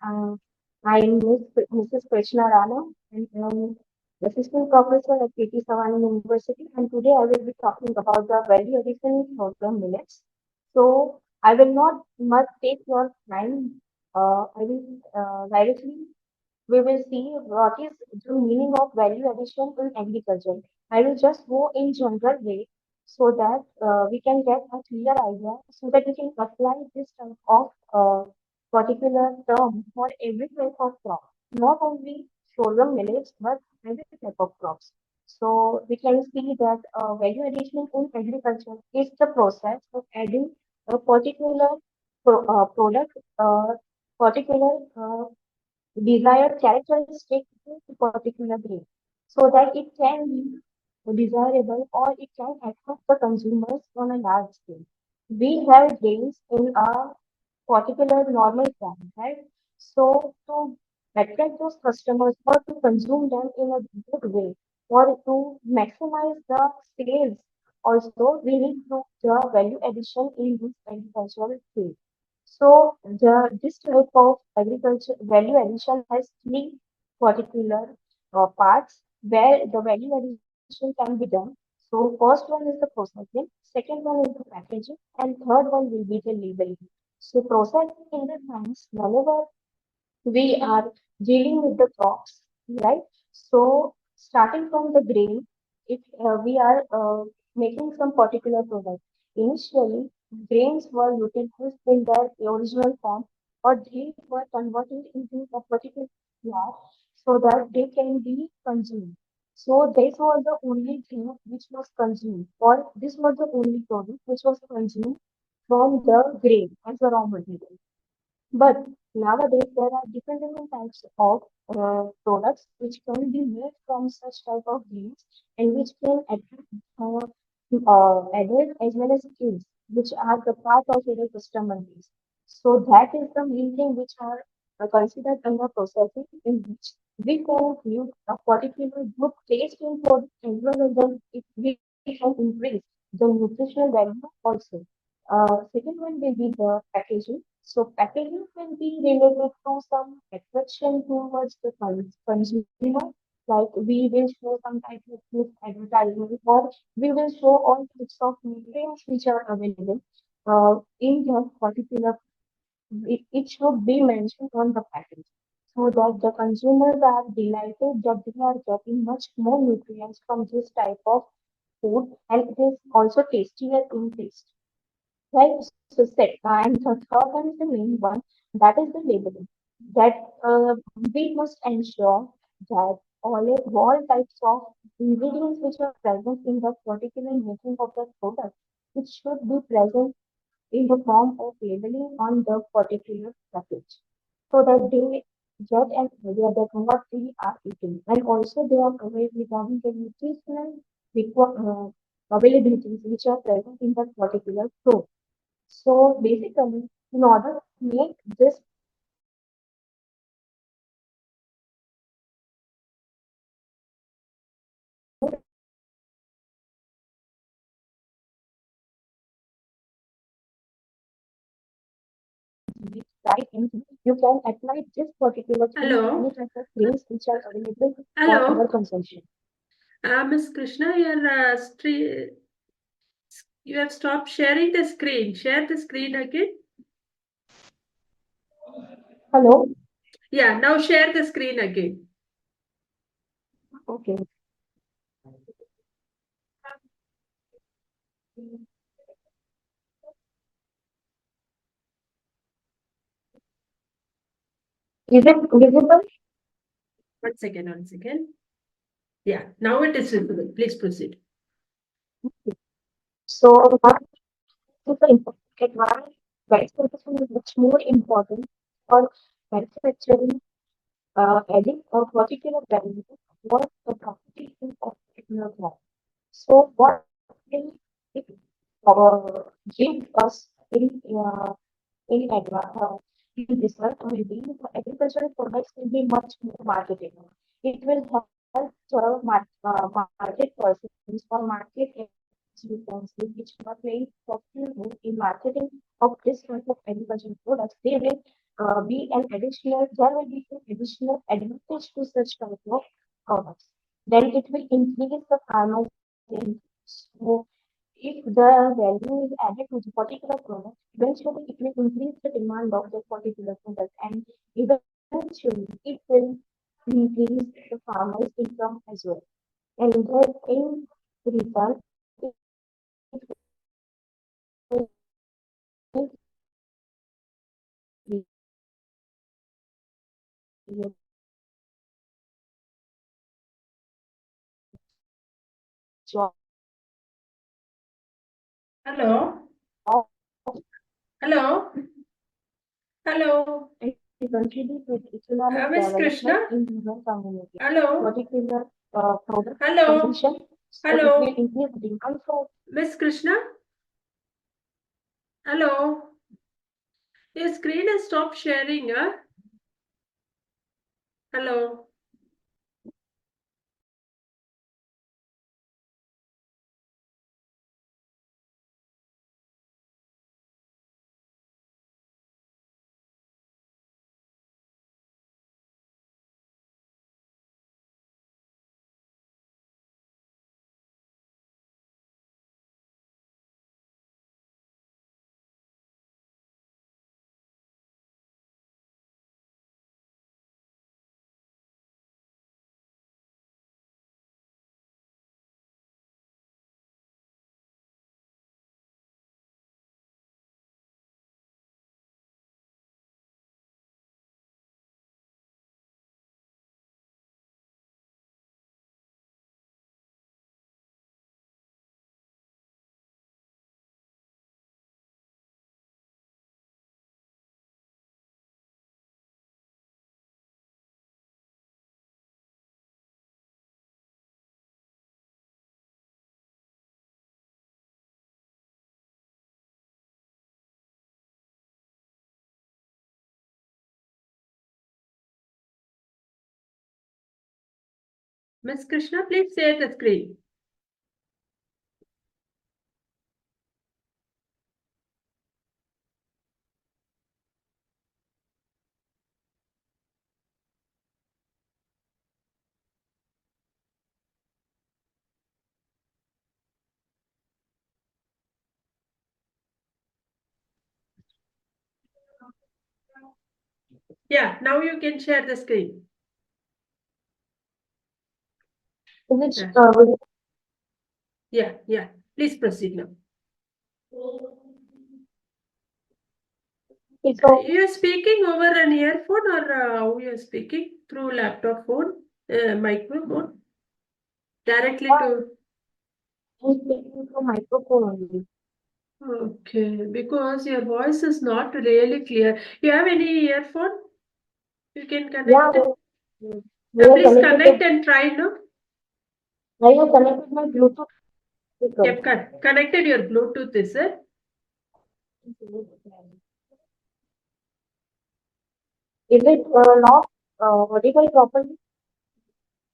I'm Mrs. Krishna Rana, and I'm Assistant Professor at Savani University. And today I will be talking about the value addition of the millets. So I will not much take your time. I will directly we will see what is the meaning of value addition in agriculture. I will just go in general way so that we can get a clear idea so that we can apply this type of particular term for every type of crop, not only sorghum millets, but every type of crops. So we can see that value addition in agriculture is the process of adding a particular product, particular desired characteristic to a particular grain so that it can be desirable or it can attract the consumers on a large scale. We have grains in a particular normal form, right? So to attract those customers or to consume them in a good way or to maximize the sales, also we need to the value addition in this agricultural field. So this type of agriculture value addition has three particular parts where the value addition can be done. So first one is the processing, second one is the packaging, and third one will be the labeling. So processing in the sense whenever we are dealing with the crops, right? So starting from the grain, if we are making some particular product, initially grains were utilized in their original form, or they were converted into a particular flour so that they can be consumed. So this was the only thing which was consumed, or this was the only product which was consumed from the grain as a raw material. But nowadays there are different types of products which can be made from such type of grains and which can attract adults as well as kids, which are the part of your customer base. So that is the main thing which are considered under processing in which we can use a particular good taste in product as well as then if we can increase the nutritional value also. Second one will be the packaging. So packaging will be related to some attraction towards the consumer. Like we will show some type of food advertisement, or we will show all types of nutrients which are available in that particular. It should be mentioned on the package so that the consumers are delighted that they are getting much more nutrients from this type of food, and it is also tastier in taste. Right, so and the third one is the main one, that is the labeling. That we must ensure that all types of ingredients which are present in the particular making of the product, it should be present in the form of labeling on the particular package, so that they get an idea that what we are eating, and also they are aware regarding the nutritional availabilities which are present in that particular product. So basically, in order to make this right in, you can apply this particular thing in any Hello. type of grains which are available for our Hello. consumption. Miss Krishna, you have stopped sharing the screen. Share the screen again. Hello. Yeah, now share the screen again. Okay. Is it visible? One second, 1 second. Yeah, now it is visible. Please proceed. So what is the important why verification is much more important for manufacturing, adding a particular value for the property of particular crop. So what will it give us in in result will be the agricultural products will be much more marketable. It will help serve market persons or market institutions which are playing popular role in marketing of this type of agricultural products. They will be an additional, there will be an additional advantage to such type of products. Then it will increase the farmer's income. So if the value is added to the particular product, eventually it will increase the demand of that particular product, and eventually it will increase the farmer's income as well. And that in result, it will Hello? Hello? Hello? and contribute to the economic Miss Krishna? development in rural community. Hello? Particular product Hello? consumption, so it will Hello? increase demand for. Miss Krishna? Hello? Your screen has stopped sharing, huh? Hello? Miss Krishna, please share the screen. Yeah, now you can share the screen. Which Yeah. Please proceed now. so You're speaking over an earphone or how you're speaking? Through laptop phone, microphone? Directly to... I'm speaking through microphone only. Okay, because your voice is not really clear. You have any earphone? You can Yeah, connect it. we are Please connected. connect and try, no? I have connected my Bluetooth You speaker. have connected your Bluetooth, is it? Is it not audible properly?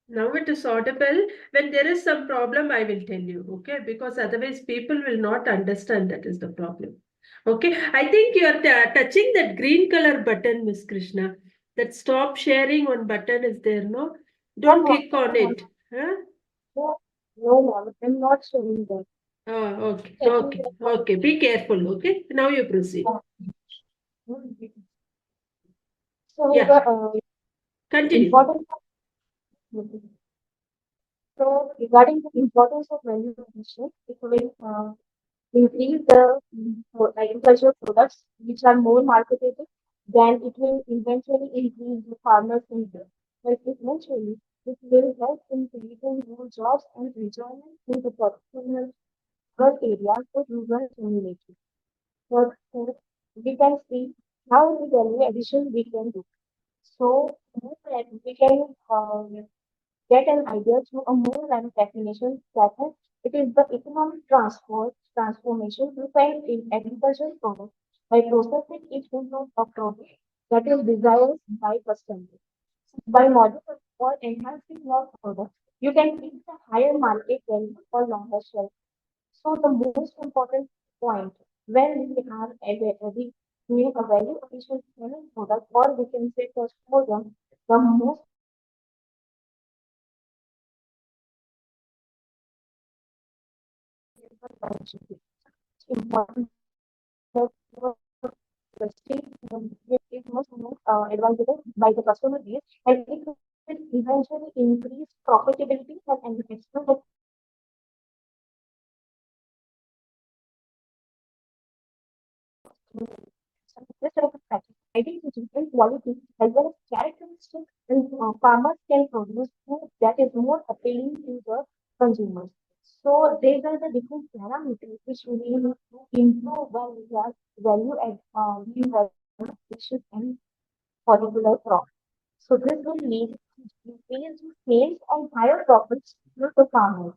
Now it is audible. When there is some problem, I will tell you, okay? Because otherwise people will not understand that is the problem. Okay, I think you are touching that green color button, Miss Krishna. That stop sharing one button is there, no? No, Don't click on no, it. Huh? no, no, ma'am. I'm not showing that. Oh, Checking okay. Be careful, okay? Now you proceed. that. So Yeah, the continue. importance of, so regarding the importance of value addition, it will increase the agricultural products which are more marketable, then it will eventually increase the farmers' income. But eventually, it will help in creating more jobs and rejoining in the particular rural areas for rural communities. So we can see how the value addition we can do. So we can get an idea through a more than definition that is, it is the economic transformation required in agricultural products by processing it into a product that is desired by customers. By modifying or enhancing your product, you can reach a higher market value for longer shelf. So the most important point when we are make a value addition product, or we can say for sorghum, the most important that the state is most advisable by the customer base, and it will eventually increase profitability and investment of this type of practice. Identity and quality as well as characteristics, and farmers can produce food that is more appealing to the consumers. So these are the different parameters which we need to improve while we are value addition and particular crop. So this will lead to increased sales and higher profits to the farmers.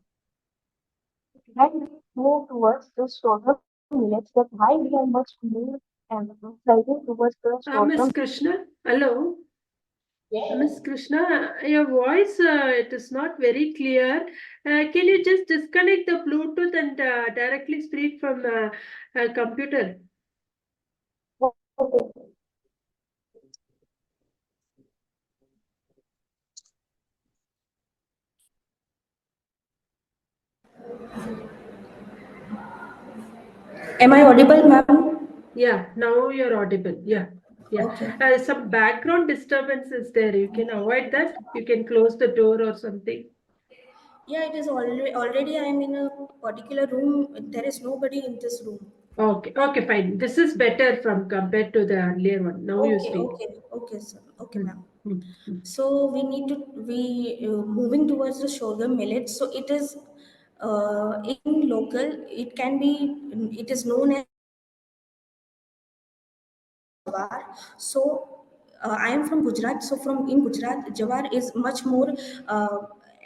When we move towards the sorghum millets, that why we are much more emphasizing towards the sorghum. Miss Krishna, hello. Miss Yes. Krishna, your voice it is not very clear. Can you just disconnect the Bluetooth and directly speak from computer? Okay. Am I audible, ma'am? Yeah, now you're audible. Yeah, yeah. Okay. Some background disturbance is there. You can avoid that. You can close the door or something. Yeah, it is already I am in a particular room. There is nobody in this room. Okay, okay, fine. This is better from compared to the earlier one. Now you Okay, speak. okay, okay, sir. Okay, Hmm, ma'am. hmm, hmm. So we moving towards the sorghum millet. So it is in local. It can be. It is known as jawar. So I am from Gujarat. So from in Gujarat, jawar is much more uh,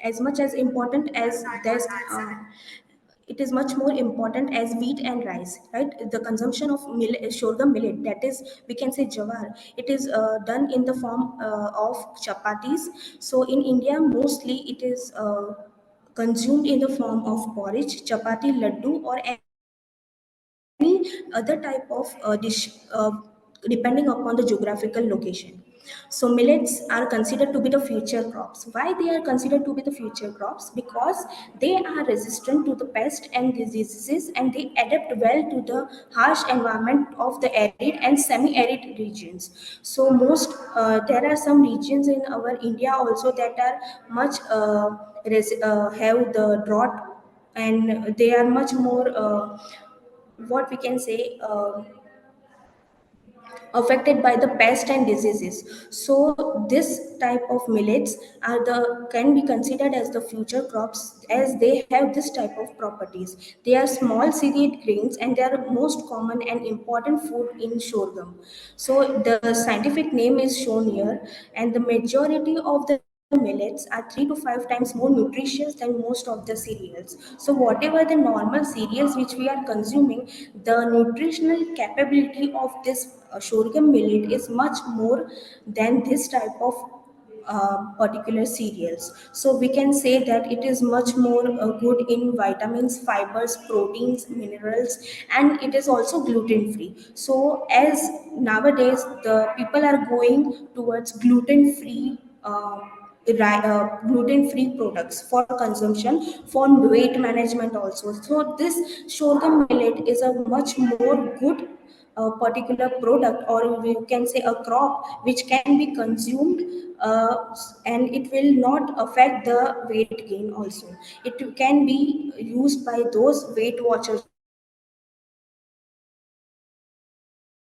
as much as important as there's. It is much more important as wheat and rice, right? The consumption of sorghum millet, that is, we can say jawar, it is done in the form of chapatis. So in India, mostly it is consumed in the form of porridge, chapati, laddu, or any other type of dish, depending upon the geographical location. So millets are considered to be the future crops. Why they are considered to be the future crops? Because they are resistant to the pest and diseases, and they adapt well to the harsh environment of the arid and semi-arid regions. So most there are some regions in our India also that are much have the drought, and they are much more what we can say affected by the pest and diseases. So this type of millets are the can be considered as the future crops, as they have this type of properties. They are small cereal grains, and they are most common and important food in sorghum. So the scientific name is shown here, and the majority of the millets are 3 to 5 times more nutritious than most of the cereals. So whatever the normal cereals which we are consuming, the nutritional capability of this sorghum millet is much more than this type of particular cereals. So we can say that it is much more good in vitamins, fibers, proteins, minerals, and it is also gluten free. So as nowadays the people are going towards gluten free gluten-free products for consumption, for weight management also. So this sorghum millet is a much more good particular product, or we can say a crop which can be consumed, and it will not affect the weight gain also. It can be used by those weight watchers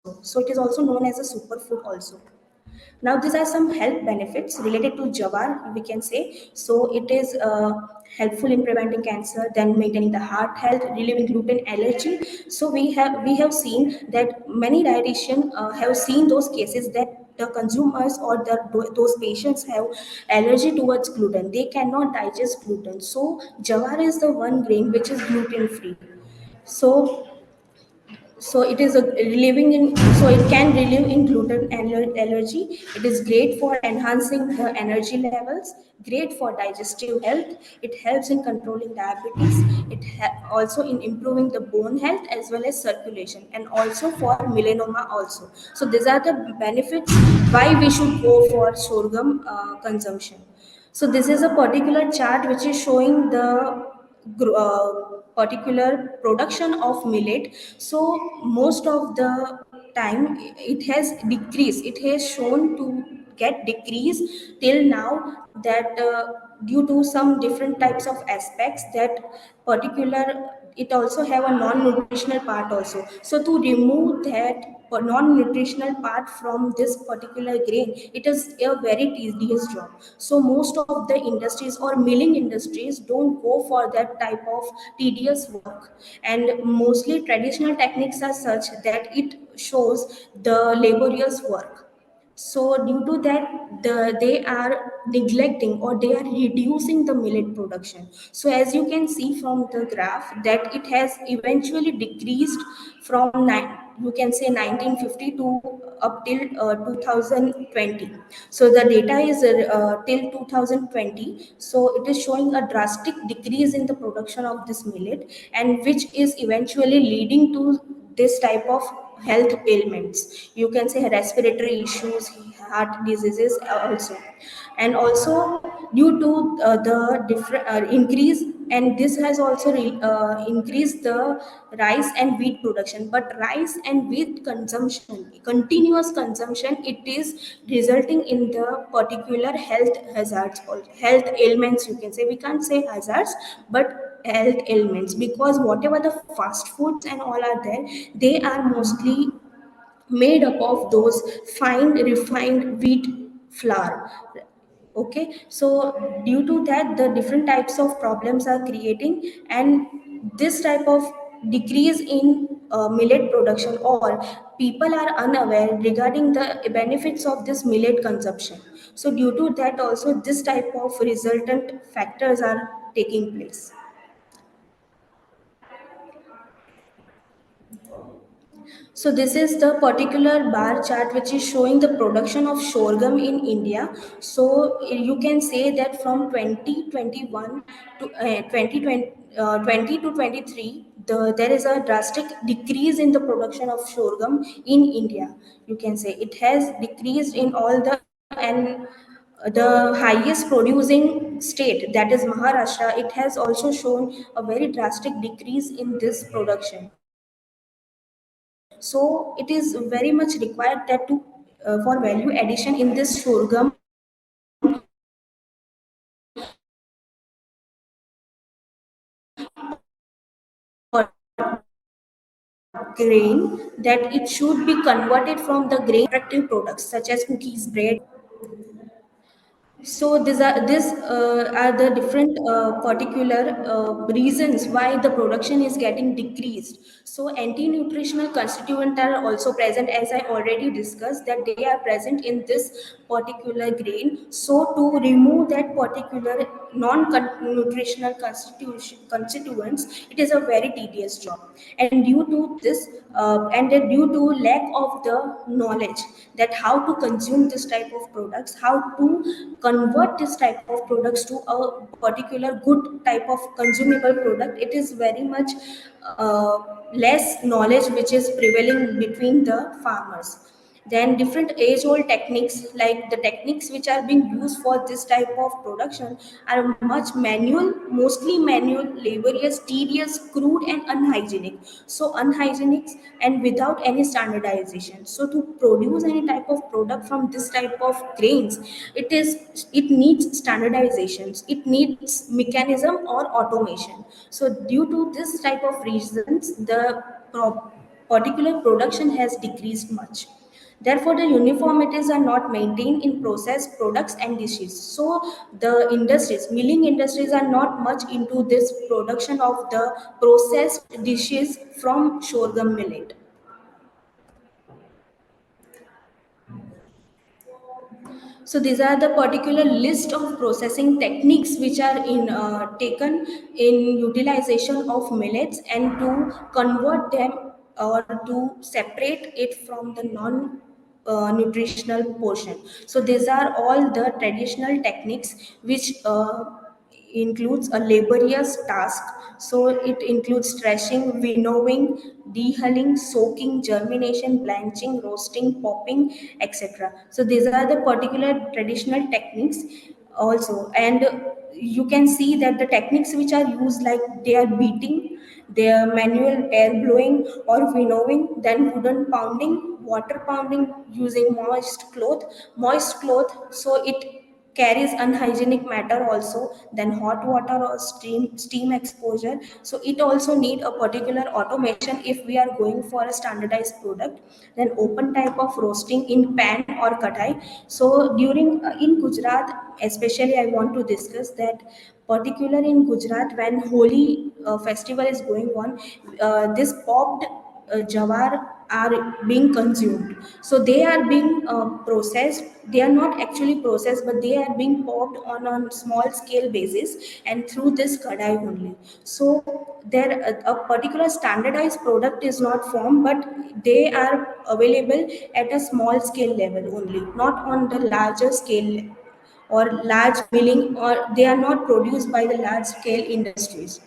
also. So it is also known as a superfood also. Now, these are some health benefits related to jawar, we can say. So it is helpful in preventing cancer, then maintaining the heart health, relieving gluten allergy. So we have seen that many dietitian have seen those cases that the consumers or those patients have allergy towards gluten. They cannot digest gluten. So jawar is the one grain which is gluten free. So So it is a relieving in, so it can relieve in gluten allergy. It is great for enhancing the energy levels, great for digestive health. It helps in controlling diabetes. It also in improving the bone health as well as circulation, and also for melanoma also. So these are the benefits why we should go for sorghum consumption. So this is a particular chart which is showing the particular production of millet. So most of the time it has decreased, it has shown to get decreased till now, that due to some different types of aspects, that particular, it also have a non-nutritional part also. So to remove that non-nutritional part from this particular grain, it is a very tedious job. So most of the industries or milling industries don't go for that type of tedious work, and mostly traditional techniques are such that it shows the laborious work. So due to that, they are neglecting or they are reducing the millet production. So as you can see from the graph, that it has eventually decreased from you can say 1950 to up till 2020. So the data is till 2020. So it is showing a drastic decrease in the production of this millet, and which is eventually leading to this type of health ailments. You can say respiratory issues, heart diseases also. And also due to the different increase, and this has also increased the rice and wheat production. But rice and wheat consumption, continuous consumption, it is resulting in the particular health hazards or health ailments, you can say. We can't say hazards, but health ailments, because whatever the fast foods and all are there, they are mostly made up of those fine refined wheat flour. Okay, so due to that, the different types of problems are creating, and this type of decrease in millet production, or people are unaware regarding the benefits of this millet consumption. So due to that also, this type of resultant factors are taking place. So this is the particular bar chart which is showing the production of sorghum in India. So you can say that from 2021 to 2020, 20 to 23, there is a drastic decrease in the production of sorghum in India. You can say it has decreased in all the, and the highest producing state, that is Maharashtra, it has also shown a very drastic decrease in this production. So it is very much required that to for value addition in this sorghum grain, that it should be converted from the grain attractive products such as cookies, bread. So these are the different particular reasons why the production is getting decreased. So anti-nutritional constituents are also present, as I already discussed, that they are present in this particular grain. So to remove that particular non-nutritional constituents, it is a very tedious job. And due to this, and due to lack of the knowledge that how to consume this type of products, how to convert this type of products to a particular good type of consumable product, it is very much less knowledge which is prevailing between the farmers. Then different age old techniques, like the techniques which are being used for this type of production, are much manual, mostly manual, laborious, tedious, crude and unhygienic. So unhygienic and without any standardization. So to produce any type of product from this type of grains, it needs standardizations, it needs mechanism or automation. So due to this type of reasons, the particular production has decreased much. Therefore, the uniformities are not maintained in processed products and dishes. So, the industries, milling industries, are not much into this production of the processed dishes from sorghum millet. So these are the particular list of processing techniques which are in taken in utilization of millets, and to convert them or to separate it from the non nutritional portion. So these are all the traditional techniques which includes a laborious task. So it includes threshing, winnowing, dehulling, soaking, germination, blanching, roasting, popping, etc. So these are the particular traditional techniques also. And you can see that the techniques which are used, like they are beating, their manual air blowing or winnowing, then wooden pounding, water pounding using moist cloth, so it carries unhygienic matter also, then hot water or steam exposure. So it also need a particular automation if we are going for a standardized product. Then open type of roasting in pan or kadai. So during in Gujarat especially, I want to discuss that particular in Gujarat, when Holi festival is going on, this popped jawar are being consumed. So they are being processed. They are not actually processed, but they are being popped on a small scale basis and through this kadai only. So there a particular standardized product is not formed, but they are available at a small scale level only, not on the larger scale or large milling, or they are not produced by the large scale industries.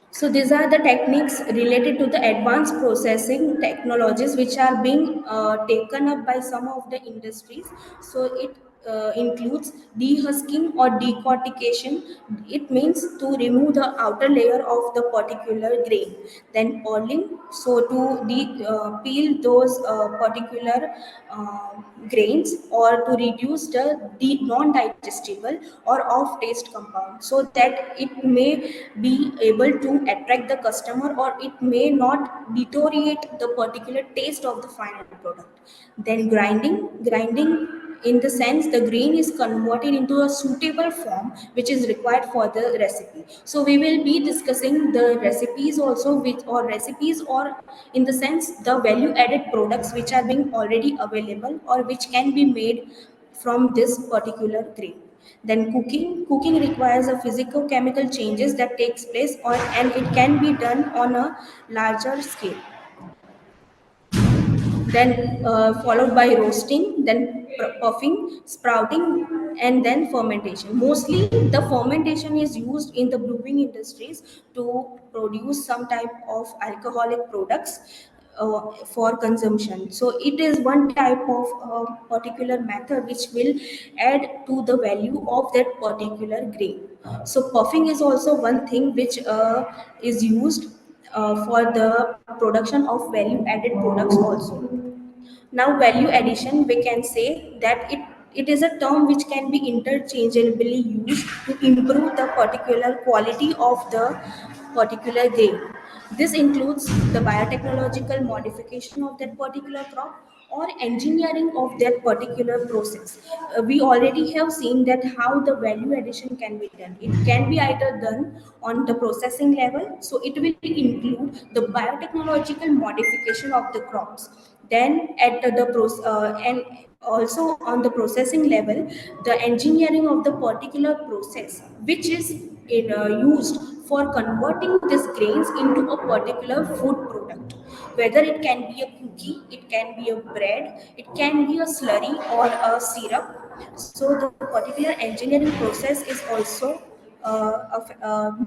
So these are the techniques related to the advanced processing technologies which are being taken up by some of the industries. So it includes dehusking or decortication. It means to remove the outer layer of the particular grain. Then pearling, so to peel those particular grains, or to reduce the non-digestible or off-taste compound, so that it may be able to attract the customer, or it may not deteriorate the particular taste of the final product. Then grinding in the sense the grain is converted into a suitable form which is required for the recipe. So we will be discussing the recipes also, which or recipes, or in the sense the value added products which are being already available or which can be made from this particular grain. Then cooking requires a physical chemical changes that takes place on, and it can be done on a larger scale. Then followed by roasting, then puffing, sprouting, and then fermentation. Mostly the fermentation is used in the brewing industries to produce some type of alcoholic products for consumption. So it is one type of particular method which will add to the value of that particular grain. So puffing is also one thing which is used for the production of value added products also. Now, value addition, we can say that it is a term which can be interchangeably used to improve the particular quality of the particular grain. This includes the biotechnological modification of that particular crop or engineering of that particular process. We already have seen that how the value addition can be done. It can be either done on the processing level, so it will include the biotechnological modification of the crops. Then at and also on the processing level, the engineering of the particular process which is used for converting these grains into a particular food product. Whether it can be a cookie, it can be a bread, it can be a slurry or a syrup. So the particular engineering process is also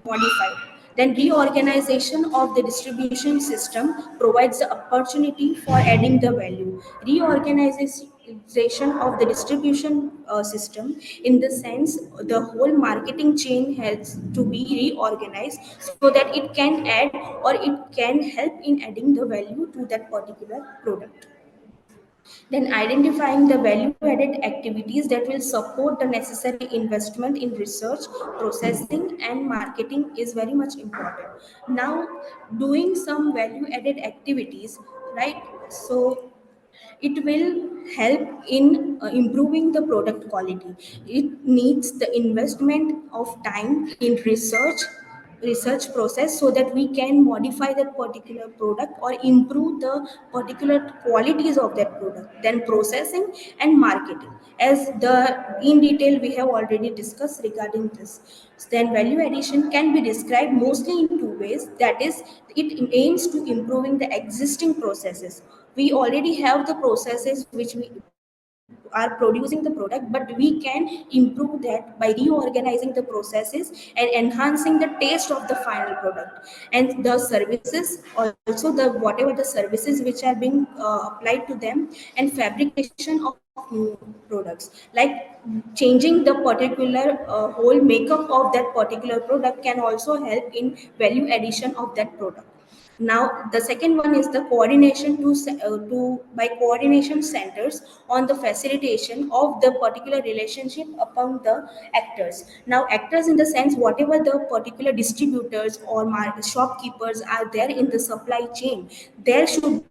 modified. Then reorganization of the distribution system provides the opportunity for adding the value. Reorganization of the distribution system, in the sense the whole marketing chain has to be reorganized so that it can add or it can help in adding the value to that particular product. Then identifying the value added activities that will support the necessary investment in research, processing, and marketing is very much important. Now, doing some value added activities, right? So it will help in improving the product quality. It needs the investment of time in research, research process so that we can modify that particular product or improve the particular qualities of that product. Then processing and marketing, as the in detail we have already discussed regarding this. Then value addition can be described mostly in two ways, that is, it aims to improving the existing processes. We already have the processes which we are producing the product, but we can improve that by reorganizing the processes and enhancing the taste of the final product. And the services also, the whatever the services which are being applied to them, and fabrication of new products, like changing the particular whole makeup of that particular product can also help in value addition of that product. Now, the second one is the coordination to by coordination centers on the facilitation of the particular relationship among the actors. Now, actors in the sense whatever the particular distributors or shopkeepers are there in the supply chain, there should be a coordination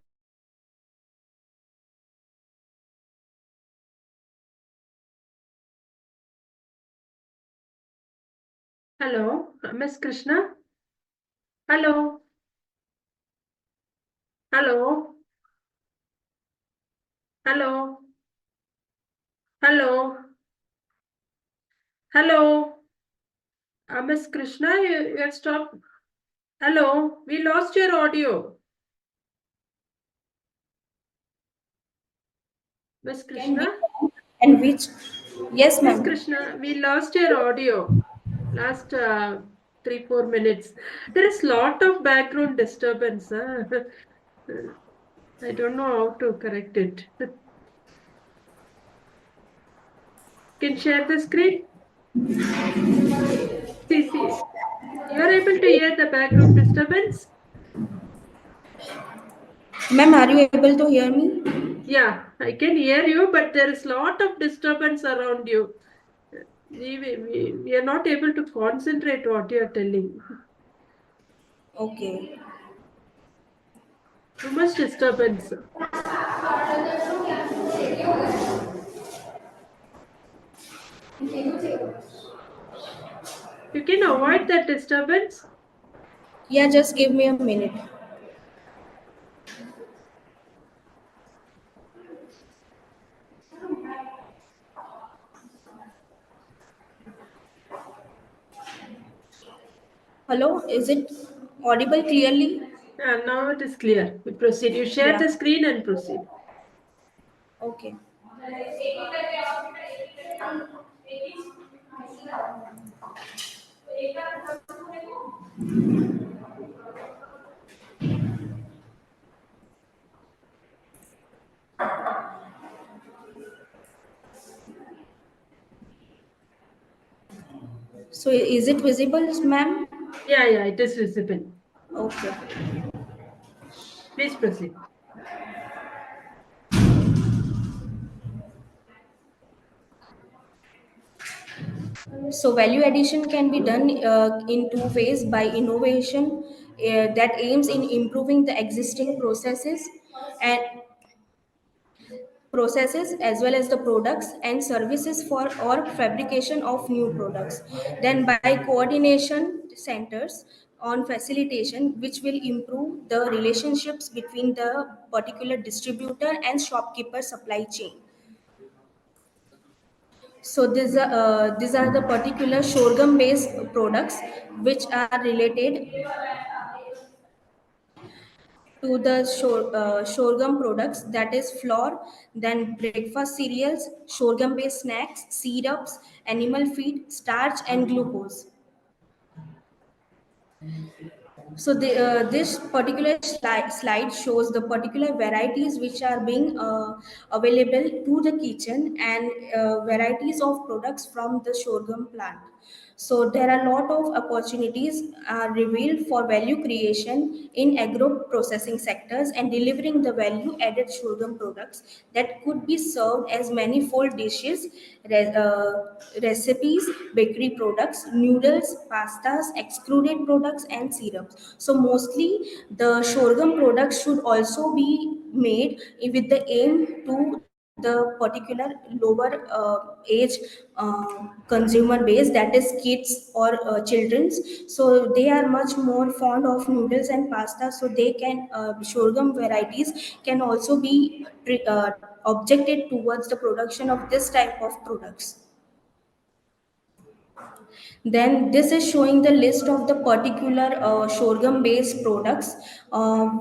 between them so that they can Hello, Miss Krishna. Hello, hello, hello, hello, hello. Miss Krishna, you have stopped. Hello, we lost your audio. Miss can be Krishna, and which yes Miss ma'am. Krishna, we lost your audio. Last 3-4 minutes. There is lot of background disturbance. I don't know how to correct it. Can share the screen? See, you are able to hear the background disturbance? Ma'am, are you able to hear me? Yeah, I can hear you, but there is lot of disturbance around you. We are not able to concentrate what you are telling. Okay. Too much disturbance. You can avoid that disturbance. Yeah, just give me a minute. Hello, is it audible clearly? Now it is clear. We proceed. You share Yeah. the screen and proceed. Okay. So is it visible, ma'am? Yeah, it is visible. Okay. Please proceed. So value addition can be done in two ways: by innovation that aims in improving the existing and processes as well as the products and services for or fabrication of new products. Then by coordination centers on facilitation, which will improve the relationships between the particular distributor and shopkeeper supply chain. So these are the particular sorghum based products which are related to the sorghum products, that is flour, then breakfast cereals, sorghum based snacks, syrups, animal feed, starch, and glucose. So this particular slide shows the particular varieties which are being available to the kitchen, and varieties of products from the sorghum plant. So there are a lot of opportunities are revealed for value creation in agro processing sectors and delivering the value added sorghum products that could be served as manifold dishes, recipes, bakery products, noodles, pastas, extruded products, and syrups. So mostly the sorghum products should also be made with the aim to the particular lower age consumer base, that is kids or children's. So they are much more fond of noodles and pasta, so they can sorghum varieties can also be objected towards the production of this type of products. Then this is showing the list of the particular sorghum based products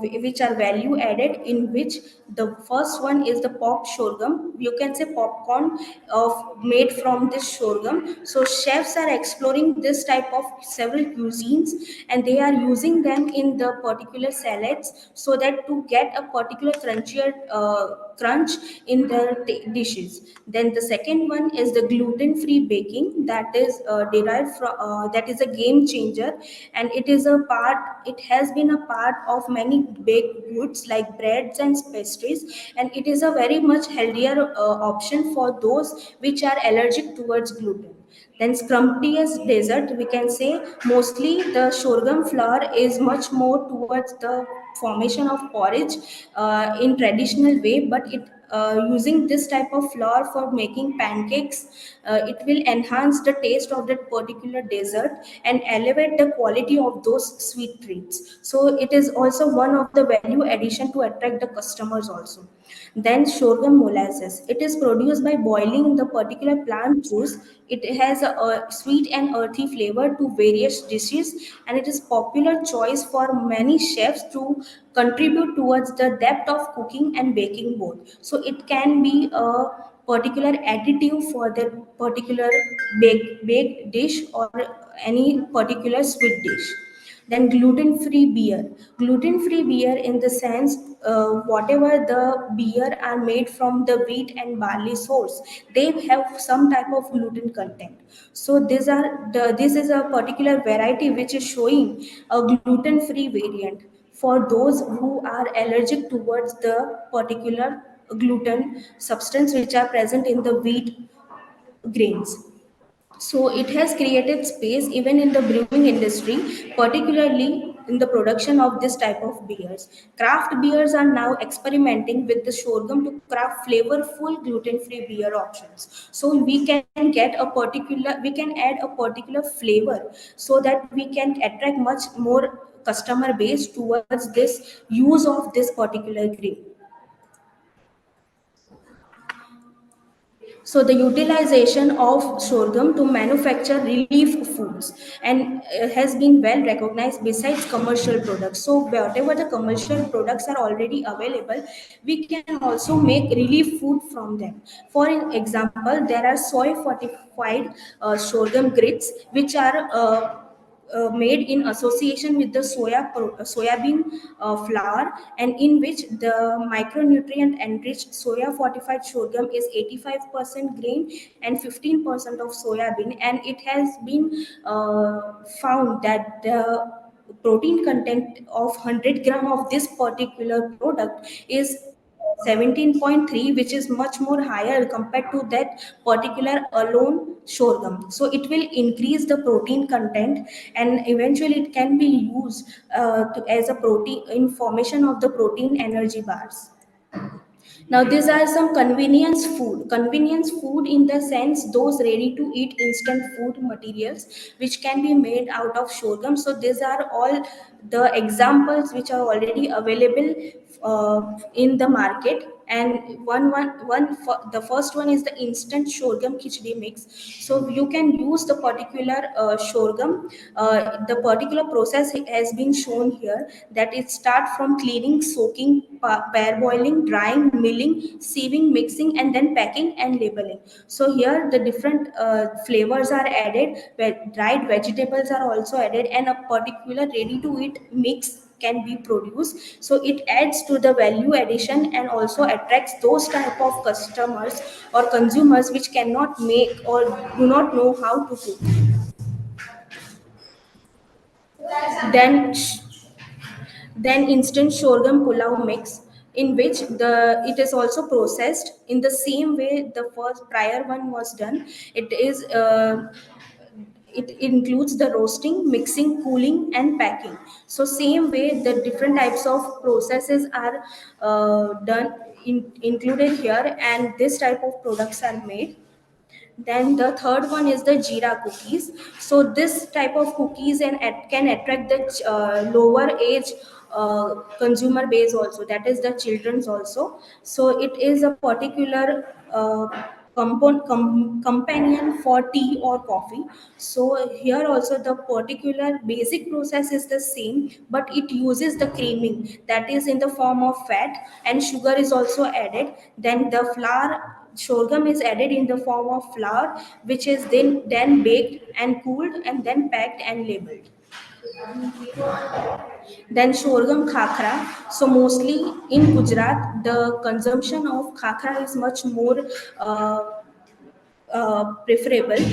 which are value added, in which the first one is the pop sorghum. You can say popcorn of made from this sorghum. So chefs are exploring this type of several cuisines, and they are using them in the particular salads so that to get a particular crunchier crunch in their dishes. Then the second one is the gluten-free baking, that is derived from that is a game changer, and it is a part. It has been a part of many baked goods like breads and pastries, and it is a very much healthier option for those which are allergic towards gluten. Then scrumptious dessert, we can say mostly the sorghum flour is much more towards the formation of porridge in traditional way, but it using this type of flour for making pancakes, it will enhance the taste of that particular dessert and elevate the quality of those sweet treats. So it is also one of the value addition to attract the customers also. Then sorghum molasses. It is produced by boiling the particular plant juice. It has a sweet and earthy flavor to various dishes, and it is popular choice for many chefs to contribute towards the depth of cooking and baking both. So it can be a particular additive for that particular baked dish or any particular sweet dish. Then gluten-free beer. Gluten-free beer in the sense whatever the beer are made from the wheat and barley source, they have some type of gluten content. So this is a particular variety which is showing a gluten-free variant for those who are allergic towards the particular gluten substance which are present in the wheat grains. So it has created space even in the brewing industry, particularly in the production of this type of beers. Craft beers are now experimenting with the sorghum to craft flavorful gluten-free beer options. So we can add a particular flavor so that we can attract much more customer base towards this use of this particular grain. So the utilization of sorghum to manufacture relief foods and has been well recognized besides commercial products. So whatever the commercial products are already available, we can also make relief food from them. For example, there are soy fortified sorghum grits which are made in association with the soybean flour, and in which the micronutrient enriched soya fortified sorghum is 85% grain and 15% of soybean, and it has been found that the protein content of 100 gram of this particular product is 17.3, which is much more higher compared to that particular alone sorghum. So it will increase the protein content, and eventually it can be used as a protein in formation of the protein energy bars. Now, these are some convenience food. Convenience food in the sense those ready to eat instant food materials which can be made out of sorghum. So, these are all the examples which are already available in the market. And the first one is the instant sorghum khichdi mix. So you can use the particular sorghum. The particular process has been shown here, that it start from cleaning, soaking, parboiling, drying, milling, sieving, mixing, and then packing and labeling. So here the different flavors are added, where dried vegetables are also added, and a particular ready to eat mix can be produced. So it adds to the value addition and also attracts those type of customers or consumers which cannot make or do not know how to cook. Then then instant sorghum pulao mix, in which it is also processed in the same way the first prior one was done. It includes the roasting, mixing, cooling, and packing. So same way the different types of processes are done included here, and this type of products are made. Then the third one is the jeera cookies. So this type of cookies can attract the lower age consumer base also. That is the children's also. So it is a particular companion for tea or coffee. So here also the particular basic process is the same, but it uses the creaming that is in the form of fat, and sugar is also added. Then the flour sorghum is added in the form of flour, which is then baked and cooled and then packed and labeled. Then sorghum khakra. So mostly in Gujarat, the consumption of khakra is much more preferable.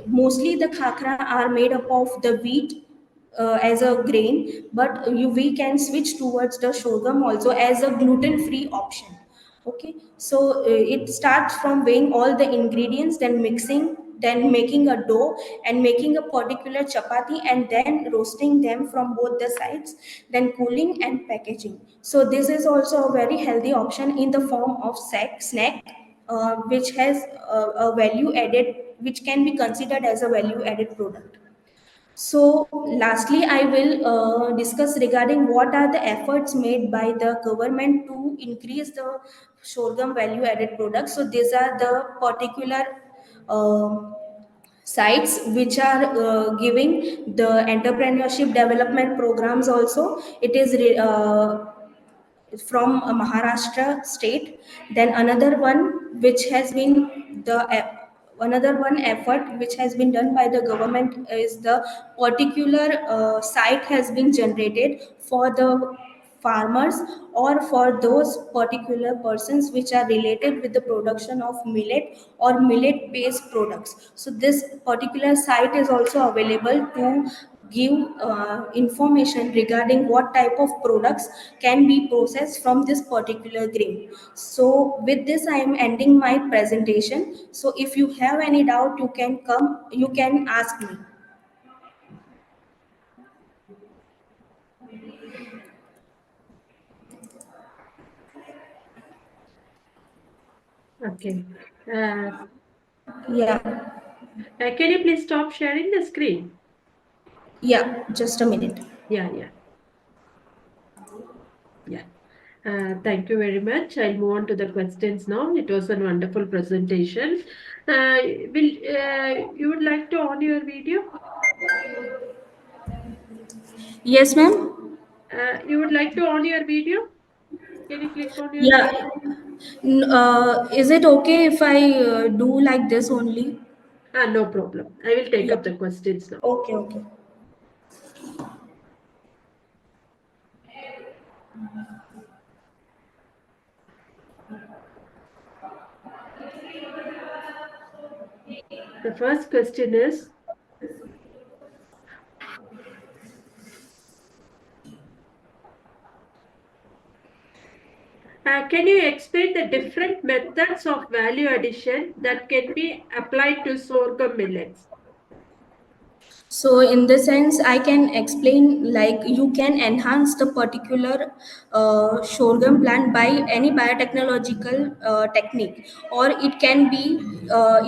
Mostly the khakra are made up of the wheat as a grain, but we can switch towards the sorghum also as a gluten-free option. Okay, so it starts from weighing all the ingredients, then mixing, then making a dough and making a particular chapati, and then roasting them from both the sides, then cooling and packaging. So this is also a very healthy option in the form of snack, which has a value added, which can be considered as a value added product. So, lastly, I will discuss regarding what are the efforts made by the government to increase the sorghum value added products. So, these are the particular sites which are giving the entrepreneurship development programs also. It is from Maharashtra state. Then another one which has been another one effort which has been done by the government is the particular site has been generated for the farmers or for those particular persons which are related with the production of millet or millet based products. So this particular site is also available to give information regarding what type of products can be processed from this particular grain. So with this I am ending my presentation. So if you have any doubt, you can ask me. Okay. Uh, Yeah, can you please stop sharing the screen? yeah, just a minute. Yeah, yeah, yeah. Thank you very much. I'll move on to the questions now. It was a wonderful presentation. You would like to on your video? Yes, ma'am. You would like to on your video? Can you click on your Yeah. video? Is it okay if I do like this only? No problem. I will take Yeah. up the questions now. Okay, okay. The first question is, can you explain the different methods of value addition that can be applied to sorghum millets? So in this sense, I can explain like you can enhance the particular sorghum plant by any biotechnological technique, or it can be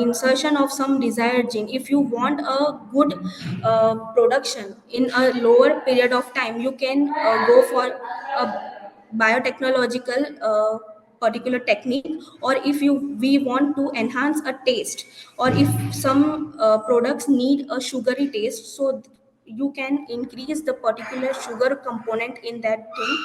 insertion of some desired gene. If you want a good production in a lower period of time, you can go for a biotechnological particular technique, or if you we want to enhance a taste, or if some products need a sugary taste, so you can increase the particular sugar component in that thing.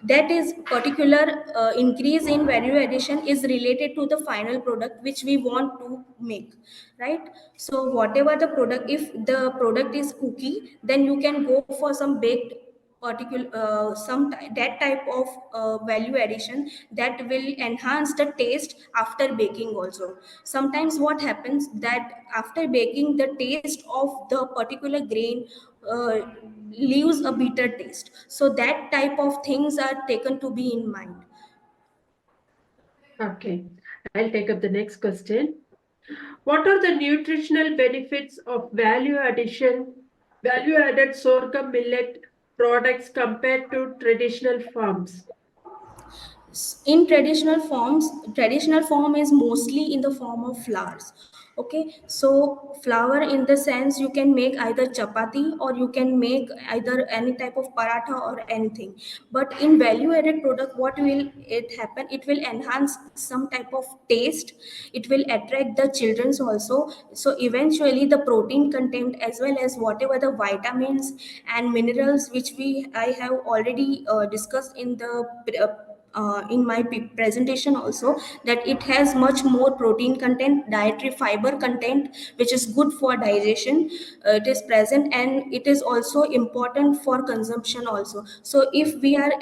That is particular increase in value addition is related to the final product which we want to make, right? So whatever the product, if the product is cookie, then you can go for some baked particular that type of value addition that will enhance the taste after baking also. Sometimes what happens that after baking the taste of the particular grain uh, leaves a bitter taste, so that type of things are taken to be in mind. Okay, I'll take up the next question. What are the nutritional benefits of value added sorghum millet products compared to traditional farms? In traditional form is mostly in the form of flours. Okay, so flour in the sense you can make either chapati or you can make either any type of paratha or anything. But in value added product, what will it happen, it will enhance some type of taste, it will attract the children's also. So eventually the protein content as well as whatever the vitamins and minerals which I have already discussed in my presentation also, that it has much more protein content, dietary fiber content, which is good for digestion. It is present and it is also important for consumption also. So if you are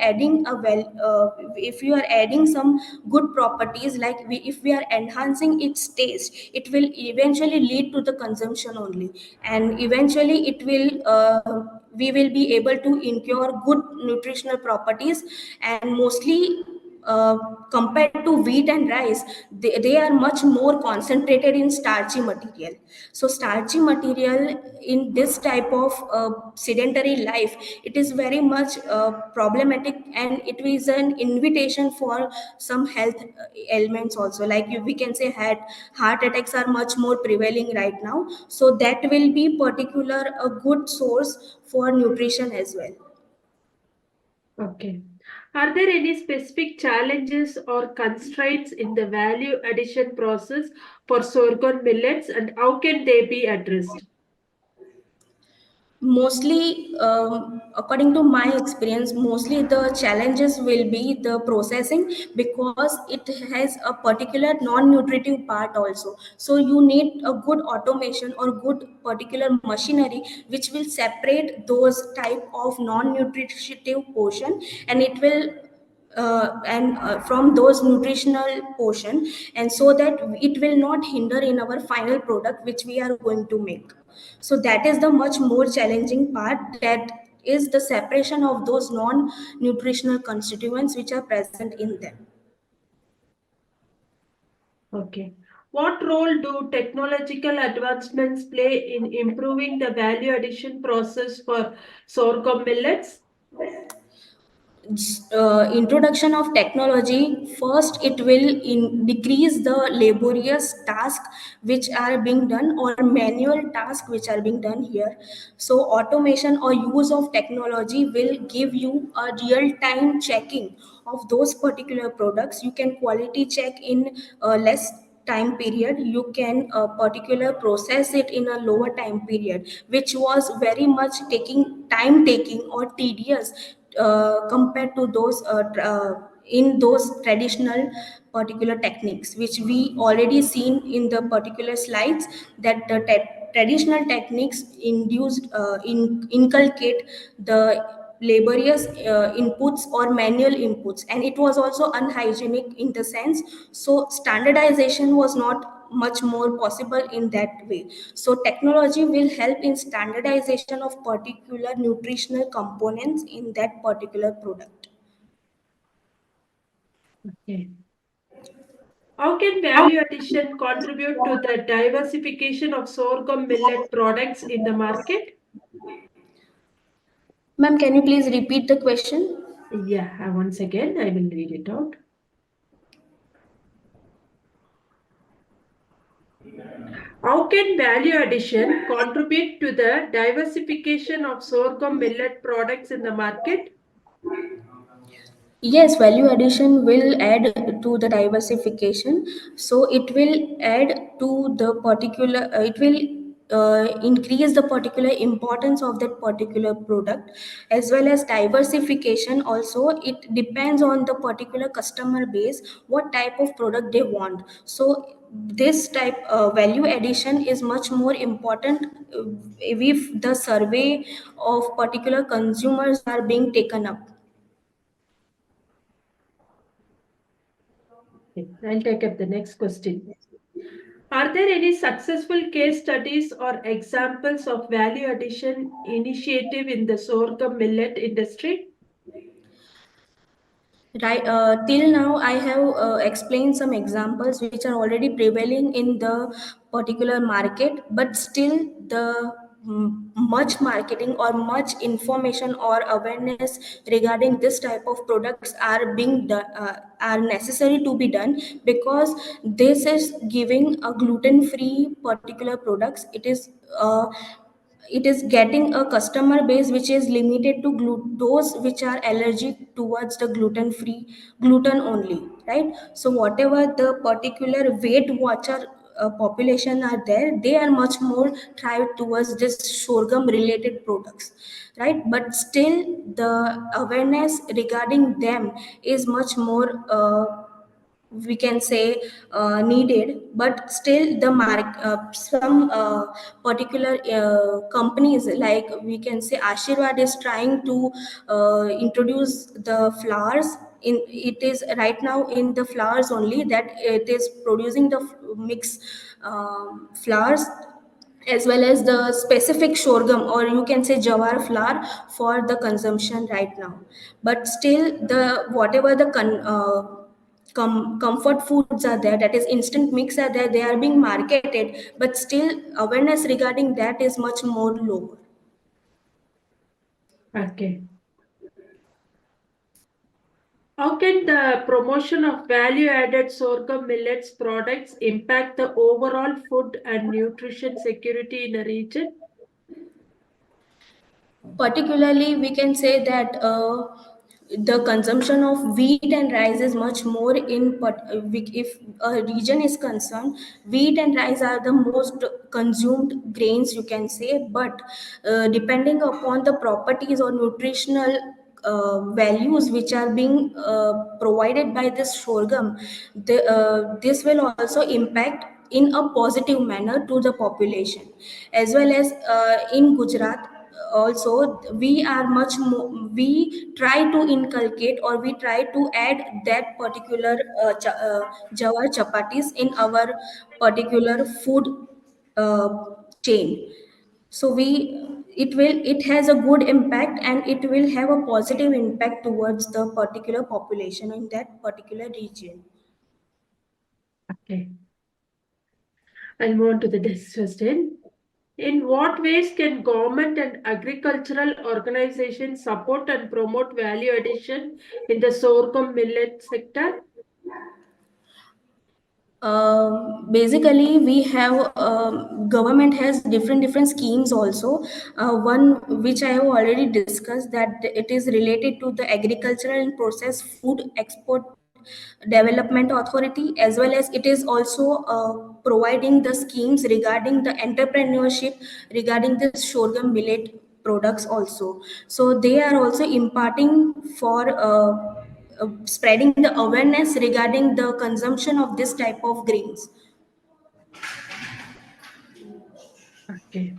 adding some good properties, like if we are enhancing its taste, it will eventually lead to the consumption only, and eventually we will be able to incur good nutritional properties. And mostly compared to wheat and rice, they are much more concentrated in starchy material. So starchy material in this type of sedentary life, it is very much problematic, and it is an invitation for some health ailments also, like we can say heart attacks are much more prevailing right now. So that will be particular a good source for nutrition as well. Okay. Are there any specific challenges or constraints in the value addition process for sorghum millets, and how can they be addressed? Mostly, according to my experience, mostly the challenges will be the processing, because it has a particular non-nutritive part also. So you need a good automation or good particular machinery which will separate those type of non-nutritive portion, and it will and from those nutritional portion, and so that it will not hinder in our final product which we are going to make. So that is the much more challenging part, that is the separation of those non nutritional constituents which are present in them. Okay. What role do technological advancements play in improving the value addition process for sorghum millets? Introduction of technology, first it will decrease the laborious task which are being done, or manual task which are being done here. So automation or use of technology will give you a real time checking of those particular products. You can quality check in less time period, you can particular process it in a lower time period, which was very much taking or tedious compared to those in those traditional particular techniques which we already seen in the particular slides, that the traditional techniques inculcate the laborious inputs or manual inputs, and it was also unhygienic in the sense. So standardization was not much more possible in that way. So technology will help in standardization of particular nutritional components in that particular product. Okay. How can value addition contribute to the diversification of sorghum millet products in the market? Ma'am, can you please repeat the question? Yeah, once again, I will read it out. How can value addition contribute to the diversification of sorghum millet products in the market? Yes, value addition will add to the diversification. So it will add to the particular, it will increase the particular importance of that particular product, as well as diversification. Also, it depends on the particular customer base, what type of product they want. So this type value addition is much more important if the survey of particular consumers are being taken up. Okay, I'll take up the next question. Are there any successful case studies or examples of value addition initiative in the sorghum millet industry? Right, till now, I have explained some examples which are already prevailing in the particular market, but still the much marketing or much information or awareness regarding this type of products are being done, are necessary to be done, because this is giving a gluten free particular products. It is getting a customer base which is limited to those which are allergic towards the gluten free, gluten only, right? So whatever the particular weight watcher population are there, they are much more thrive towards this sorghum related products, right? But still the awareness regarding them is much more we can say needed. But still the some particular companies, like we can say Ashirwad is trying to introduce the flowers in, it is right now in the flowers only, that it is producing the mix flowers, as well as the specific sorghum, or you can say jawar flour, for the consumption right now. But still the whatever the comfort foods are there, that is instant mix are there, they are being marketed, but still awareness regarding that is much more lower. Okay. How can the promotion of value-added sorghum millets products impact the overall food and nutrition security in a region? Particularly we can say that the consumption of wheat and rice is much more in if a region is concerned, wheat and rice are the most consumed grains, you can say. But depending upon the properties or nutritional values which are being provided by this sorghum, this will also impact in a positive manner to the population. As well as in Gujarat also, we are much more, we try to inculcate or we try to add that particular jawar chapatis in our particular food uh, chain. So we, it has a good impact, and it will have a positive impact towards the particular population in that particular region. Okay. I'll move on to the next question. In what ways can government and agricultural organizations support and promote value addition in the sorghum millet sector? Basically we have government has different schemes also. One which I have already discussed, that it is related to the agricultural and processed food export development authority, as well as it is also providing the schemes regarding the entrepreneurship regarding the sorghum millet products also. So they are also imparting for spreading the awareness regarding the consumption of this type of grains. Okay.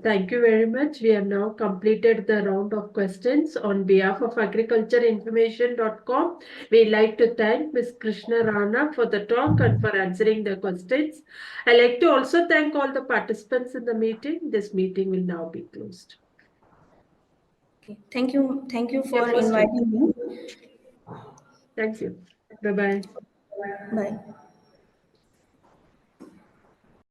Thank you very much. We have now completed the round of questions. On behalf of agricultureinformation.com, we like to thank Ms. Krishna Rana for the talk and for answering the questions. I like to also thank all the participants in the meeting. This meeting will now be closed. Okay. Thank you You're for most welcome. inviting me. Thank you. Bye-bye. Bye.